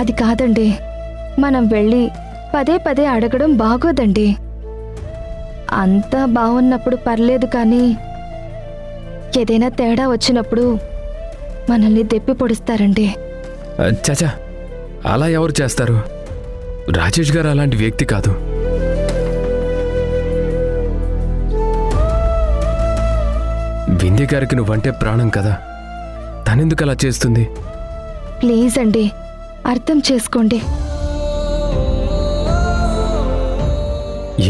అది కాదండి, మనం వెళ్ళి పదే పదే అడగడం బాగోదండి. అంతా బాగున్నప్పుడు పర్లేదు, కానీ ఏదైనా తేడా వచ్చినప్పుడు మనల్ని దెప్పి పొడుస్తారండి. చచా, అలా ఎవరు చేస్తారు? రాజేష్ గారు అలాంటి వ్యక్తి కాదు. వింధ్య గారికి నువ్వంటే ప్రాణం కదా, తనెందుకు అలా చేస్తుంది? ప్లీజ్ అండి, అర్థం చేసుకోండి.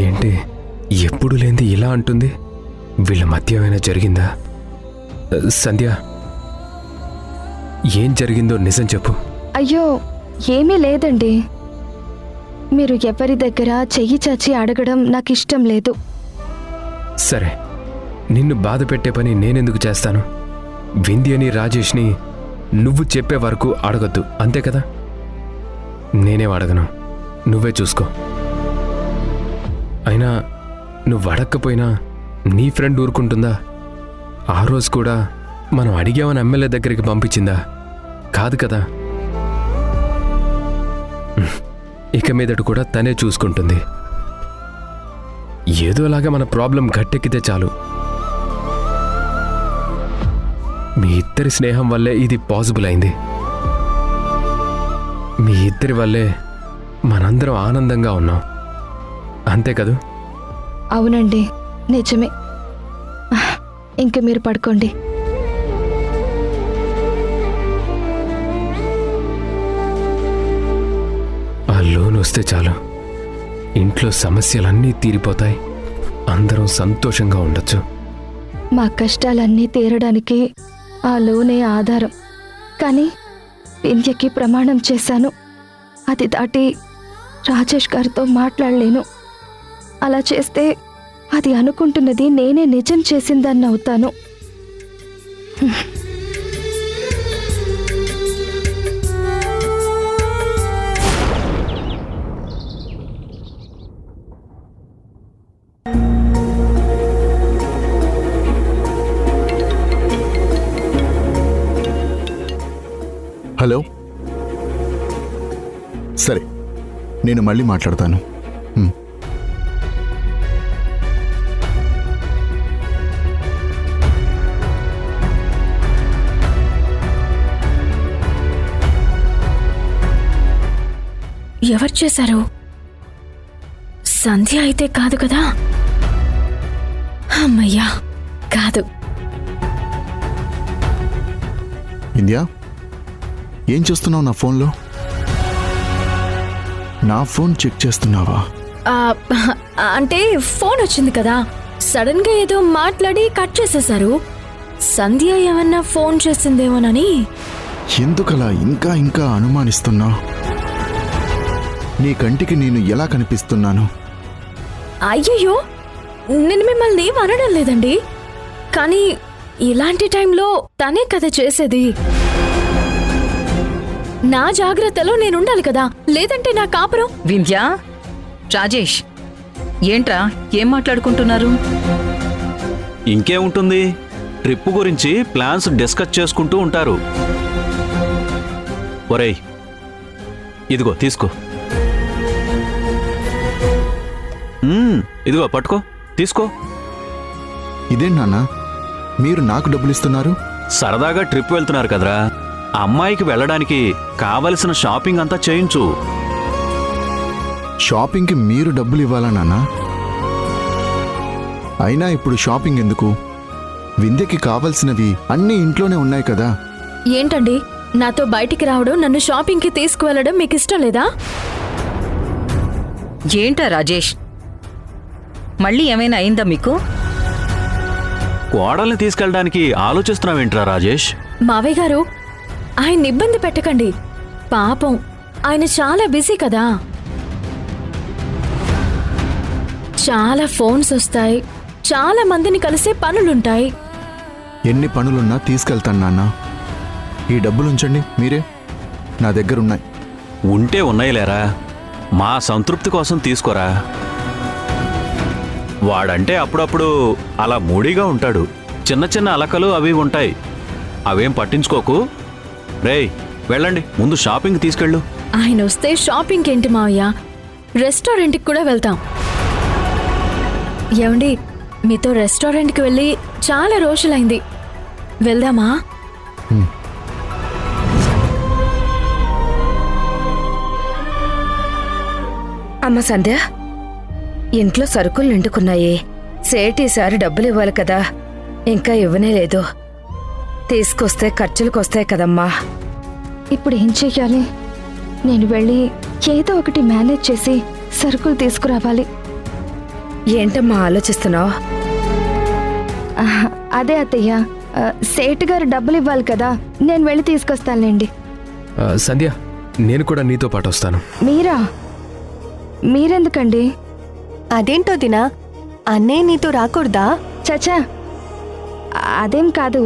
ఏంటి ఎప్పుడు లేంది ఇలా అంటుంది? వీళ్ళ మధ్య ఏమైనా జరిగిందా? సంధ్య, ఏం జరిగిందో నిజం చెప్పు. అయ్యో, ఏమీ లేదండి. మీరు ఎవరి దగ్గర చెయ్యి చాచి అడగడం నాకు ఇష్టం లేదు. సరే, నిన్ను బాధ పెట్టే పని నేనెందుకు చేస్తాను? వింధ్యని రాజేష్ని నువ్వు చెప్పే వరకు అడగొద్దు, అంతే కదా? నేనేం అడగను, నువ్వే చూసుకో. అయినా నువ్వు అడగకపోయినా నీ ఫ్రెండ్ ఊరుకుంటుందా? ఆ రోజు కూడా మనం అడిగామని ఎమ్మెల్యే దగ్గరికి పంపించిందా? కాదు కదా. ఇక మీదట కూడా తనే చూసుకుంటుంది. ఏదోలాగా మన ప్రాబ్లం గట్టెక్కితే చాలు. మీ ఇద్దరి స్నేహం వల్లే ఇది పాసిబుల్ అయింది. మీ ఇద్దరి వల్లే మనందరం ఆనందంగా ఉన్నాం, అంతే కదూ? అవునండి, నిజమే. ఇంక మీరు పడుకోండి. ఆ లోన్ వస్తే చాలు, ఇంట్లో సమస్యలన్నీ తీరిపోతాయి, అందరం సంతోషంగా ఉండొచ్చు. మా కష్టాలన్నీ తీరడానికి ఆ లోనే ఆధారం. కానీ వింధ్యకి ప్రమాణం చేశాను, అది దాటి రాజేష్ గారితో మాట్లాడలేను. అలా చేస్తే అది అనుకుంటున్నది నేనే నిజం చేసిందని అవుతాను. హలో, సరే, నేను మళ్ళీ మాట్లాడతాను. ఎవరు చేశారు? సంధ్య అయితే కాదు కదా? అమ్మయ్యా, కాదు. ఇండియా, ఏం చేస్తున్నావు నా ఫోన్లో? నా ఫోన్ చెక్ చేస్తున్నావా? అంటే ఫోన్ వచ్చింది కదా, సడన్ గా ఏదో మాట్లాడి కట్ చేసేశారు. సంధ్య ఏమన్నా ఫోన్ చేసిందేమోనని. ఎందుకలా ఇంకా ఇంకా అనుమానిస్తున్నా? నీ కంటికి నేను ఎలా కనిపిస్తున్నాను? అయ్యయ్యో, నేను మిమ్మల్ని ఏం అనడం లేదండి, కానీ ఇలాంటి టైంలో తనే కదా చేసేది. నా జాగ్రత్తలో నేనుండాలి కదా, లేదంటే నా కాపురం. వింధ్య, రాజేష్, ఏంట్రా ఏం మాట్లాడుకుంటున్నారు? ఇంకేముంటుంది, ట్రిప్ గురించి ప్లాన్స్ డిస్కస్ చేసుకుంటూ ఉంటారు. ఒరేయ్, ఇదిగో తీసుకో. ఇదిగో పట్టుకో, తీసుకో. ఇదేం నాన్న, మీరు నాకు డబ్బులు ఇస్తున్నారు? సరదాగా ట్రిప్ వెళ్తున్నారు కదరా, అమ్మాయికి వెళ్ళడానికి కావలసిన షాపింగ్ అంతా చేయించు. షాపింగ్కి మీరు డబ్బులు ఇవ్వాలా నాన్న? అయినా ఇప్పుడు షాపింగ్ ఎందుకు? వింధ్యకి కావలసినవి అన్నీ ఇంట్లోనే ఉన్నాయి కదా. ఏంటండి, నాతో బయటికి రావడం, నన్ను షాపింగ్కి తీసుకువెళ్ళడం మీకు ఇష్టం లేదా? ఏంటా రాజేష్, మళ్ళీ ఏమైనా అయిందా మీకు? కోడల్ని తీసుకెళ్ళడానికి ఆలోచిస్తున్నావేంట్రా రాజేష్? మావయ్య గారు, ఆయన ఇబ్బంది పెట్టకండి. పాపం, ఆయన చాలా బిజీ కదా. చాలా ఫోన్స్ వస్తాయి, చాలా మందిని కలిసే పనులుంటాయి. ఎన్ని పనులున్నా తీసుకెళ్తాను నాన్న. ఈ డబ్బులుంచండి మీరే, నా దగ్గరున్నాయి. ఉంటే ఉన్నాయిలేరా, మా సంతృప్తి కోసం తీసుకోరా. వాడంటే అప్పుడప్పుడు అలా మూడీగా ఉంటాడు, చిన్న చిన్న అలకలు అవి ఉంటాయి, అవేం పట్టించుకోకు. రేయ్, వెళ్ళండి, ముందు షాపింగ్ తీసుకెళ్ళు. ఆయన వస్తే షాపింగ్కి ఏంటి మావయ్య, రెస్టారెంట్కి కూడా వెళ్తాం. ఏమండి, మీతో రెస్టారెంట్కి వెళ్ళి చాలా రోజులైంది, వెళ్దామా? అమ్మ సంధ్య, ఇంట్లో సరుకులు నిండుకున్నాయి. సేట్ ఈసారి డబ్బులు ఇవ్వాలి కదా, ఇంకా ఇవ్వనే లేదు. తీసుకొస్తే ఖర్చులకొస్తాయి కదమ్మా. ఇప్పుడు ఏం చెయ్యాలి? నేను వెళ్ళి ఏదో ఒకటి మేనేజ్ చేసి సరుకులు తీసుకురావాలి. ఏంటమ్మా ఆలోచిస్తున్నావు? అదే అత్తయ్య, సేటు గారు డబ్బులు ఇవ్వాలి కదా, నేను వెళ్ళి తీసుకొస్తానులేండి. సంధ్య, నేను కూడా నీతో పాటు వస్తాను. మీరా? మీరెందుకండి? అదేంటో దినా, అన్నయ్య నీతో రాకూడదా? చచా, అదేం కాదు,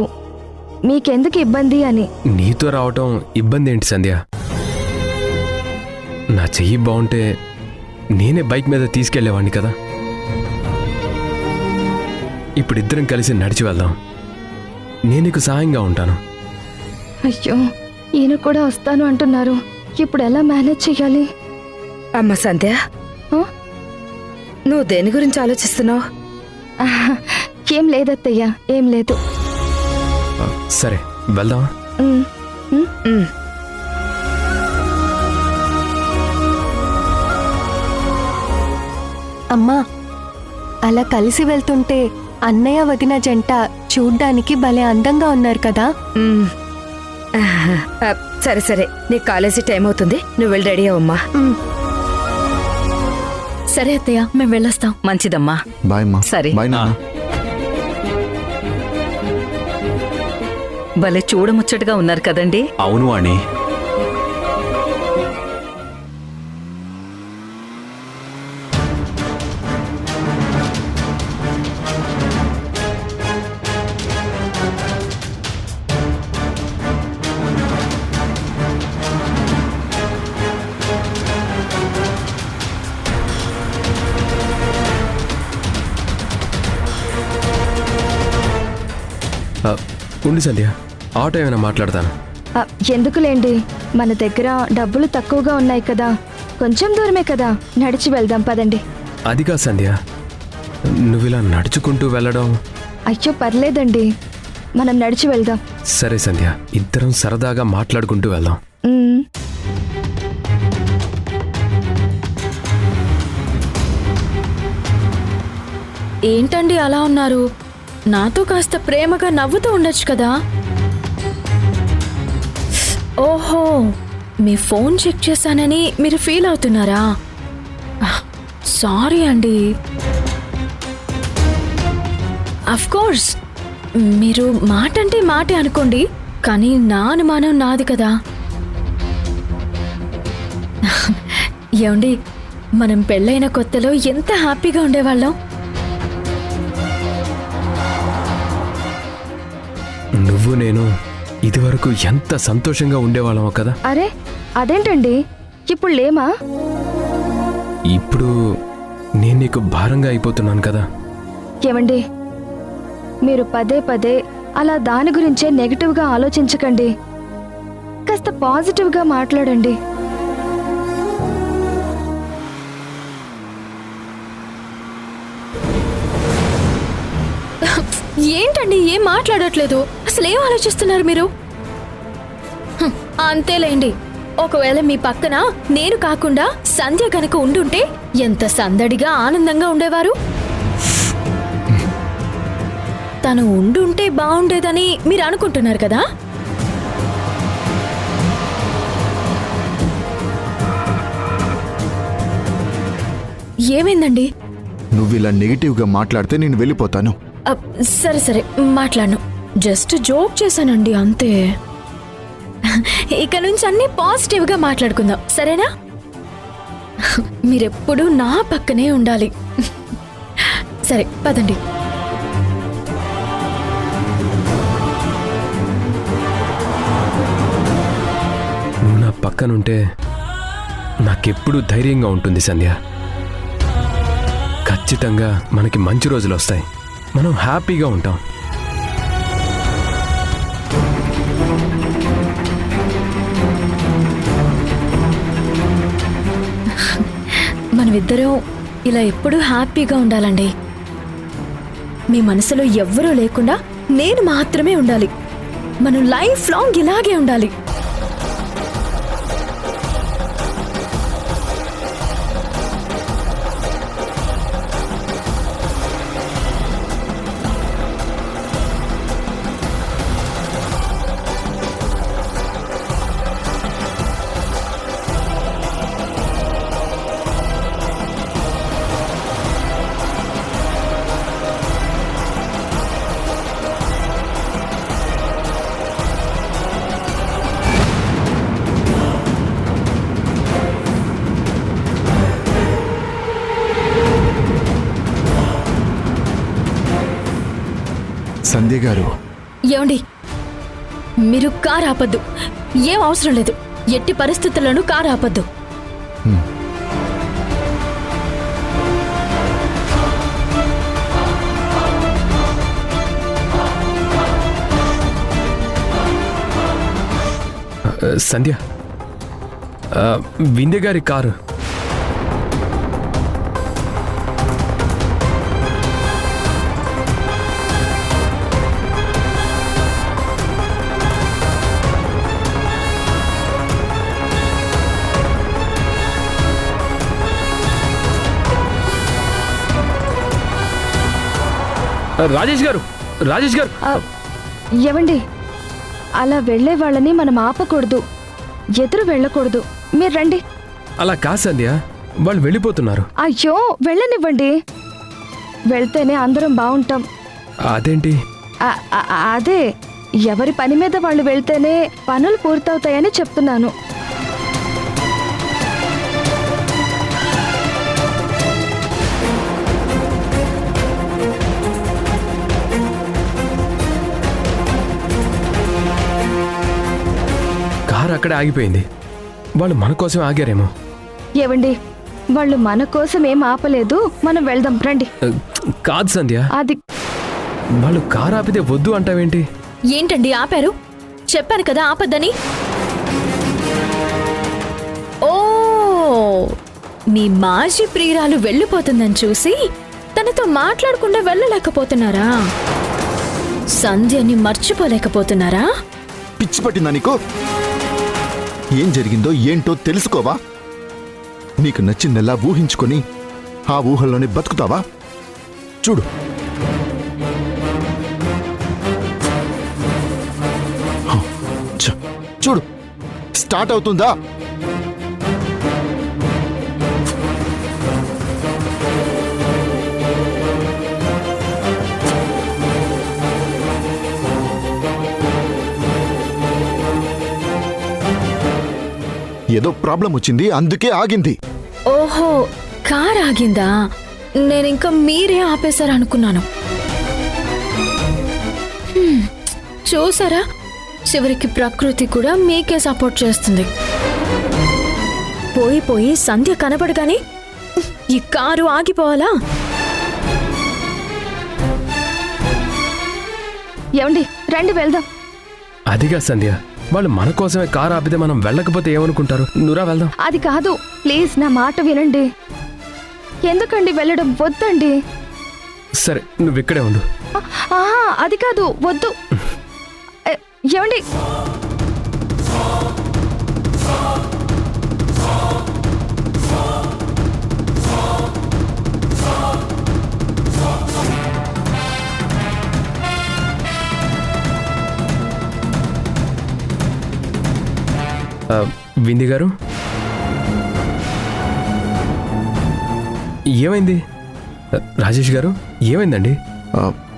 మీకెందుకు ఇబ్బంది అని. నీతో రావటం ఇబ్బంది ఏంటి సంధ్య? నా చెయ్యి బాగుంటే నేనే బైక్ మీద తీసుకెళ్లేవాడిని కదా. ఇప్పుడిద్దరం కలిసి నడిచి వెళ్దాం, నేను నీకు సహాయంగా ఉంటాను. అయ్యో, ఈయన కూడా వస్తాను అంటున్నారు, ఇప్పుడు ఎలా మేనేజ్ చెయ్యాలి? అమ్మ సంధ్య, ఆ? నువ్వు దేని గురించి ఆలోచిస్తున్నావు? ఏం లేదత్తయ్య, ఏం లేదు. సరే, వెళ్దాం. ఉమ్, ఉమ్. ఉమ్. అమ్మా, అలా కలిసి వెళ్తుంటే అన్నయ్య వదిన జంట చూడ్డానికి భలే అందంగా ఉన్నారు కదా. ఉమ్. సరే సరే, నీ కాలేజీ టైం అవుతుంది, నువ్వు వెళ్ళి రెడీ అవ్వమ్మా. సరే అత్తయ్య, మేము వెళ్ళొస్తాం. మంచిదమ్మా. బాయ్ అమ్మా. సరే. బాయ్ నాన్న. భలే చూడముచ్చటగా ఉన్నారు కదండి. అవును వాణి. ఉండి సంధ్య, ఆటో ఏమైనా మాట్లాడతాను. ఎందుకులేండి, మన దగ్గర డబ్బులు తక్కువగా ఉన్నాయి కదా, కొంచెం దూరమే కదా, నడిచి వెళ్దాం పదండి. అదిగా సంధ్య, నువ్విలా నడుచుకుంటూ వెళ్ళడం. అయ్యో పర్లేదండి, మనం నడిచి వెళ్దాం. సరే సంధ్య, ఇద్దరం సరదాగా మాట్లాడుకుంటూ వెళ్దాం. ఉమ్. ఏంటండి అలా ఉన్నారు? నాతో కాస్త ప్రేమగా నవ్వుతూ ఉండొచ్చు కదా. ఓహో, మీ ఫోన్ చెక్ చేశానని మీరు ఫీల్ అవుతున్నారా? సారీ అండి. కోర్స్ మీరు మాట అంటే మాటే అనుకోండి, కానీ నా అనుమానం నాది కదా. ఏమండి, మనం పెళ్ళైన కొత్తలో ఎంత హ్యాపీగా ఉండేవాళ్ళం. నువ్వు నేను ఇదివరకు ఎంత సంతోషంగా ఉండేవాళ్ళమో కదా. అరే అదేంటండి, ఇప్పుడు లేమా? ఇప్పుడు నేను నీకు భారంగా అయిపోతున్నాను కదా. ఏమండి, మీరు పదే పదే అలా దాని గురించే నెగటివ్గా ఆలోచించకండి, కాస్త పాజిటివ్గా మాట్లాడండి. ఏంటండి, ఏం మాట్లాడట్లేదు? అసలు ఏం ఆలోచిస్తున్నారు మీరు? అంతేలేండి, ఒకవేళ మీ పక్కన నేను కాకుండా సంధ్య కనుక ఉండుంటే ఎంత సందడిగా ఆనందంగా ఉండేవారు. తను ఉండుంటే బాగుండేదని మీరు అనుకుంటున్నారు కదా. ఏమైందండి? నువ్వు ఇలా నెగిటివ్గా మాట్లాడితే నేను వెళ్ళిపోతాను. సరే సరే, మాట్లాడను, జస్ట్ జోక్ చేశానండి అంతే. ఇక నుంచి అన్ని పాజిటివ్గా మాట్లాడుకుందాం, సరేనా? మీరెప్పుడు నా పక్కనే ఉండాలి. సరే పదండి. నువ్వు నా పక్కనుంటే నాకెప్పుడు ధైర్యంగా ఉంటుంది సంధ్య. ఖచ్చితంగా మనకి మంచి రోజులు వస్తాయి, మనం హ్యాపీగా ఉంటాం. మనమిద్దరం ఇలా ఎప్పుడూ హ్యాపీగా ఉండాలండి. మీ మనసులో ఎవ్వరూ లేకుండా నేను మాత్రమే ఉండాలి. మనం లైఫ్ లాంగ్ ఇలాగే ఉండాలి. సంధ్య గారు, ఏమండి, మీరు కారు ఆపద్దు. ఏం అవసరం లేదు. ఎట్టి పరిస్థితుల్లోనూ కారు ఆపద్దు. సంధ్య, వింధ్య గారి కారు. రాజేష్ గారు, రాజేష్ గారు. ఏవండి, అలా వెళ్లే వాళ్ళని మనం ఆపకూడదు, ఎదురు వెళ్ళకూడదు. మీరు రండి. అలా కాదు సంధ్య, వాళ్ళు వెళ్ళిపోతున్నారు. అయ్యో, వెళ్ళనివ్వండి. వెళ్తేనే అందరం బాగుంటాం. అదేంటి? అదే, ఎవరి పని మీద వాళ్ళు వెళ్తేనే పనులు పూర్తవుతాయని చెప్తున్నాను. కారు అక్కడే ఆగిపోయింది. వాళ్ళు మన కోసం ఆగారేమో. ఏవండి, వాళ్ళు మన కోసం ఏం ఆపలేదు. మనం వెళ్దాం, రండి. కాదు సంధ్య, అది వాళ్ళు కారు ఆపితే వద్దు అంటావేంటి? ఏంటండి ఆపారు? చెప్పాను కదా ఆపద్దని. ఓ, మీ మాజీ ప్రియురాలు వెళ్ళిపోతుందని చూసి తనతో మాట్లాడకుండా వెళ్ళలేకపోతున్నారా? సంధ్యని మర్చిపోలేకపోతున్నారా? పిచ్చి పట్టిందా నీకు? ఏం జరిగిందో ఏంటో తెలుసుకోవా? నీకు నచ్చిందెలా ఊహించుకొని ఆ ఊహల్లోనే బతుకుతావా? చూడు, చూడు, స్టార్ట్ అవుతుందా? ఏదో ప్రాబ్లం వచ్చింది, అందుకే ఆగింది. ఓహో, కార్ ఆగిందా? నేనింకా మీరే ఆపేశారనుకున్నాను. చూసారా, చివరికి ప్రకృతి కూడా మీకే సపోర్ట్ చేస్తుంది. పోయి పోయి సంధ్య కనపడగానే ఈ కారు ఆగిపోవాలా? ఏమండి, రండి వెళ్దాం. అదిగా సంధ్య, వాళ్ళు మన కోసమే కారు ఆపితే మనం వెళ్ళకపోతే ఏమనుకుంటారు? నువ్వురా వెళ్దాం. అది కాదు, ప్లీజ్ నా మాట వినండి. ఎందుకండి వెళ్ళడం? వద్దండి. సరే, నువ్వు ఇక్కడే ఉండు. అది కాదు, వద్దు. ఏమండి, వింది గారు, ఏమైంది? రాజేష్ గారు, ఏమైందండి?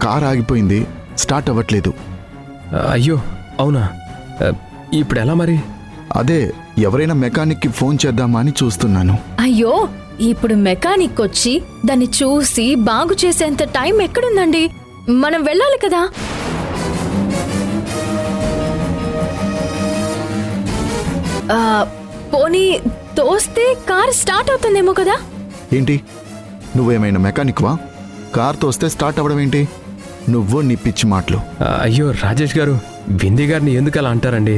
కార్ ఆగిపోయింది, స్టార్ట్ అవ్వట్లేదు. అయ్యో, అవునా? ఇప్పుడు ఎలా మరి? అదే, ఎవరైనా మెకానిక్కి ఫోన్ చేద్దామా అని చూస్తున్నాను. అయ్యో, ఇప్పుడు మెకానిక్ వచ్చి దాన్ని చూసి బాగు చేసేంత టైం ఎక్కడుందండి? మనం వెళ్ళాలి కదా. పోనీ తోస్తే కార్ స్టార్ట్ అవుతుందేమో కదా. ఏంటి, నువ్వేమైనా మెకానిక్వా? కార్ తోస్తే స్టార్ట్ అవ్వడం ఏంటి? నువ్వు నీ పిచ్చి మాటలు. అయ్యో రాజేష్ గారు, వింది గారిని ఎందుకు అలా అంటారండి?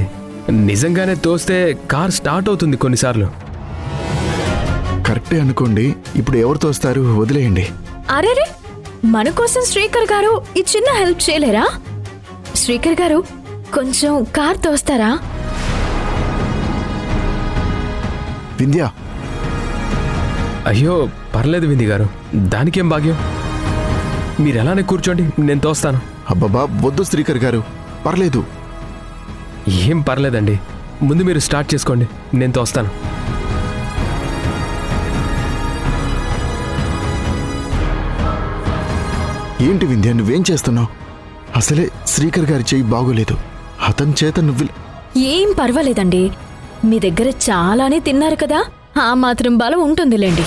నిజంగానే తోస్తే కార్ స్టార్ట్ అవుతుంది కొన్నిసార్లు. కరెక్టే అనుకోండి. ఇప్పుడు ఎవరితో వస్తారు? వదిలేయండి. అరేరే, మన కోసం శ్రీకర్ గారు ఈ చిన్న హెల్ప్ చేయలేరా? శ్రీకర్ గారు కొంచెం కార్ తోస్తారా? వింధ్య, అయ్యో పర్లేదు వింది గారు, దానికేం భాగ్యం. మీరు ఎలానే కూర్చోండి, నేను తోస్తాను. అబ్బబ్బా వద్దు శ్రీకర్ గారు, పర్లేదు. ఏం పర్లేదండి, ముందు మీరు స్టార్ట్ చేసుకోండి, నేను తోస్తాను. ఏంటి వింధ్య, నువ్వేం చేస్తున్నావు? అసలే శ్రీకర్ గారి చెయ్యి బాగోలేదు. అతని చేత నువ్వు ఏం పర్వాలేదండి, మీ దగ్గర చాలానే తిన్నారు కదా, ఆ మాత్రం బలం ఉంటుందిలేండి.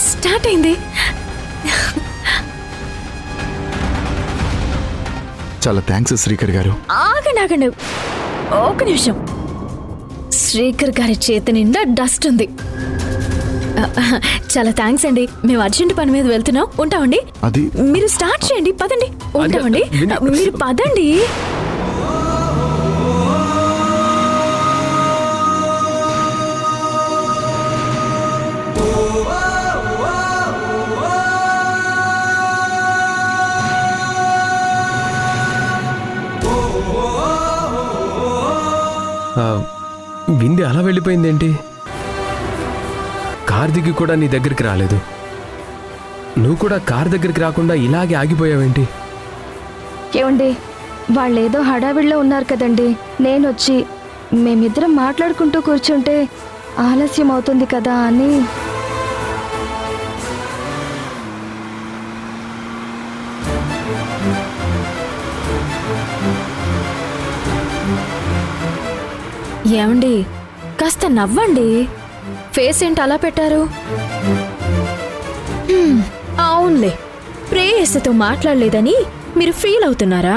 స్టార్ట్ అయింది. చాలా థ్యాంక్స్ శ్రీకర్ గారు. ఆగండి ఆగండి, ఒక నిమిషం. శ్రీకర్ గారి చేతి నిండా డస్ట్ ఉంది. చాలా థ్యాంక్స్ అండి, మేము అర్జెంట్ పని మీద వెళ్తున్నాం, ఉంటామండి. అది మీరు స్టార్ట్ చేయండి, పదండి. ఉంటామండి, మీరు పదండి. వింది అలా వెళ్ళిపోయిందేంటి? కార్ దిగి కూడా నీ దగ్గరికి రాలేదు. నువ్వు కూడా కార్ దగ్గరికి రాకుండా ఇలాగే ఆగిపోయావేంటి? ఏమండి, వాళ్ళేదో హడావిడిలో ఉన్నారు కదండి. నేనొచ్చి మేమిద్దరం మాట్లాడుకుంటూ కూర్చుంటే ఆలస్యం అవుతుంది కదా అని. ఏమండి, కాస్త నవ్వండి. ఫేస్ ఏంటి అలా పెట్టారు? అవునులే, ప్రేయస్తో మాట్లాడలేదని మీరు ఫీల్ అవుతున్నారా?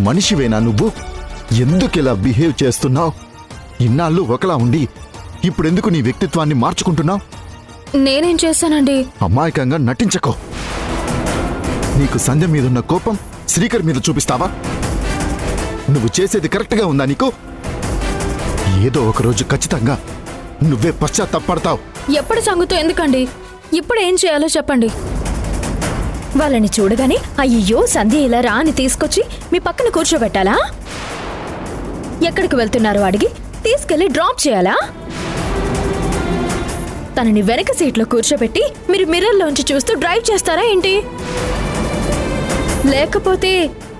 మనిషివేనా నువ్వు? ఎందుకిలా బిహేవ్ చేస్తున్నావు? ఇన్నాళ్ళు ఒకలా ఉండి ఇప్పుడెందుకు నీ వ్యక్తిత్వాన్ని మార్చుకుంటున్నావు? నేనేం చేశానండి? అమాయకంగా నటించకో. నీకు సంధ్య మీదున్న కోపం శ్రీకర్ మీద చూపిస్తావా? నువ్వు చేసేది కరెక్ట్గా ఉందా నీకు? ఏదో ఒకరోజు ఖచ్చితంగా నువ్వే పశ్చాత్తాపడతావు. ఎప్పుడు సంగతో ఎందుకండి, ఇప్పుడు ఏం చేయాలో చెప్పండి. వాళ్ళని చూడగానే అయ్యో సంధ్య ఇలా రా అని తీసుకొచ్చి మీ పక్కన కూర్చోబెట్టాలా? ఎక్కడికి వెళ్తున్నారో అడిగి తీసుకెళ్లి డ్రాప్ చేయాలా? తనని వెనక సీట్లో కూర్చోబెట్టి మీరు మిర్రర్లోంచి చూస్తూ డ్రైవ్ చేస్తారా ఏంటి? లేకపోతే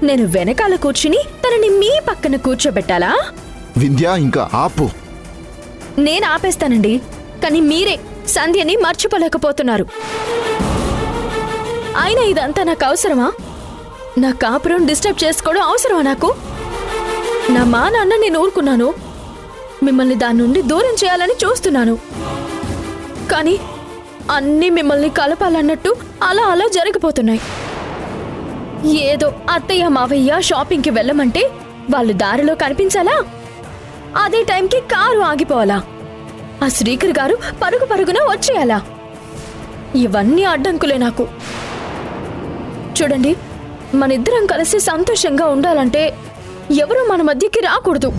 నేను వెనకాల కూర్చుని తనని మీ పక్కన కూర్చోబెట్టాలా? వింధ్య, ఇంకా ఆపు. నేను ఆపేస్తానండి, కానీ మీరే సంధ్యని మర్చిపోలేకపోతున్నారు. అయినా ఇదంతా నాకు అవసరమా? నా కాపురం డిస్టర్బ్ చేసుకోవడం అవసరమా నాకు? నా మా నాన్న నేను ఊరుకున్నాను, మిమ్మల్ని దాని నుండి దూరం చేయాలని చూస్తున్నాను. కానీ అన్నీ మిమ్మల్ని కలపాలన్నట్టు అలా అలా జరిగిపోతున్నాయి. ఏదో అత్తయ్య మావయ్య షాపింగ్కి వెళ్ళమంటే వాళ్ళు దారిలో కనిపించాలా? అదే టైంకి కారు ఆగిపోవాలా? ఆ శ్రీకర్ గారు పరుగు పరుగున వచ్చేయాలా? ఇవన్నీ అడ్డంకులే నాకు. చూడండి, మనిద్దరం కలిసి సంతోషంగా ఉండాలంటే ఎవరూ మన మధ్యకి రాకూడదు.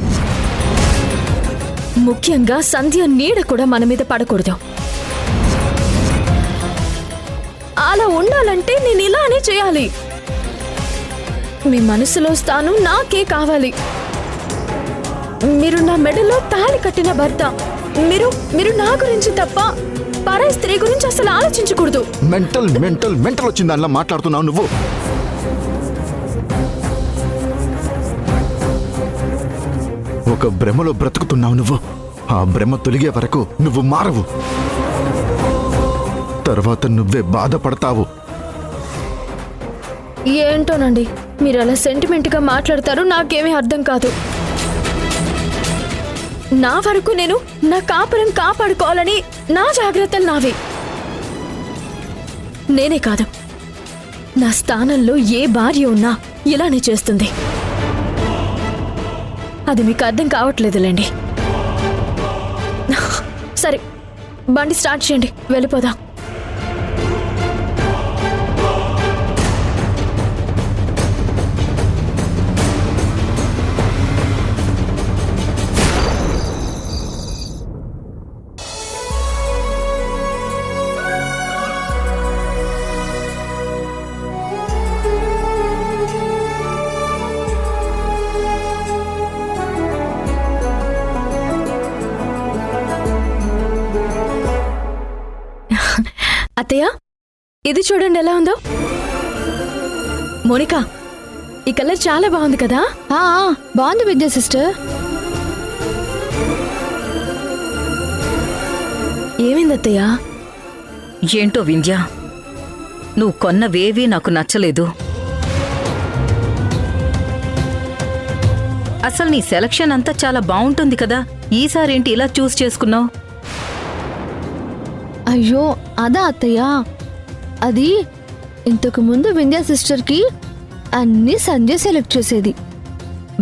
ముఖ్యంగా సంధ్య నీడ కూడా మన మీద పడకూడదు. అలా ఉండాలంటే నేను ఇలానే చేయాలి. మీ మనసులో స్థానం నాకే కావాలి. మీరు నా మెడలో తాళి కట్టిన భర్త. మీరు నా గురించి తప్ప పరాయి స్త్రీ గురించి అసలు ఆలోచించకూడదు. మెంటల్ మెంటల్ మెంటల్ వచ్చింది దానిలా మాట్లాడుతున్నావు నువ్వు. ఒక భ్రమలో బ్రతుకుతున్నావు నువ్వు. ఆ భ్రమ తొలిగే వరకు నువ్వు మారవు. తర్వాత నువ్వే బాధపడతావు. ఏంటోనండి, మీరు అలా సెంటిమెంట్గా మాట్లాడతారు, నాకేమీ అర్థం కాదు. నా వరకు నేను నా కాపురం కాపాడుకోవాలని నా జాగ్రత్తలు నావి. నేనే కాదు, నా స్థానంలో ఏ భార్య ఉన్నా ఇలానే చేస్తుంది. అది మీకు అర్థం కావట్లేదులేండి. సరే, బండి స్టార్ట్ చేయండి, వెళ్ళిపోదాం. అత్తయ్య, ఇది చూడండి ఎలా ఉందో. మోనికా, ఈ కలర్ చాలా బాగుంది కదా? బాగుంది విద్యా సిస్టర్. ఏమైంది అత్తయ్య? ఏంటో వింధ్య, నువ్వు కొన్నవేవీ నాకు నచ్చలేదు. అసలు నీ సెలక్షన్ అంతా చాలా బాగుంటుంది కదా, ఈసారేంటి ఇలా చూస్ చేసుకున్నావు? అయ్యో అదా అత్తయ్య, అది ఇంతకు ముందు వింధ్యా సిస్టర్కి అన్నీ సంజయ్ సెలెక్ట్ చేసేది.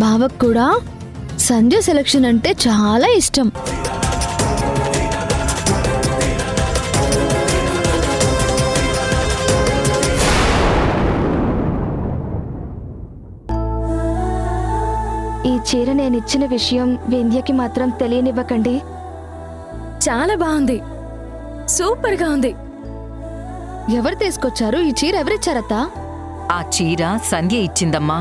బావకు కూడా సంజయ్ సెలెక్షన్ అంటే చాలా ఇష్టం. ఈ చీర నేనిచ్చిన విషయం వింధ్యకి మాత్రం తెలియనివ్వకండి. చాలా బాగుంది, సూపర్గా ఉంది. ఎవరు తీసుకొచ్చారు ఈ చీర? ఎవరిచ్చారత్తా? ఆ చీర సంధ్య ఇచ్చిందమ్మా.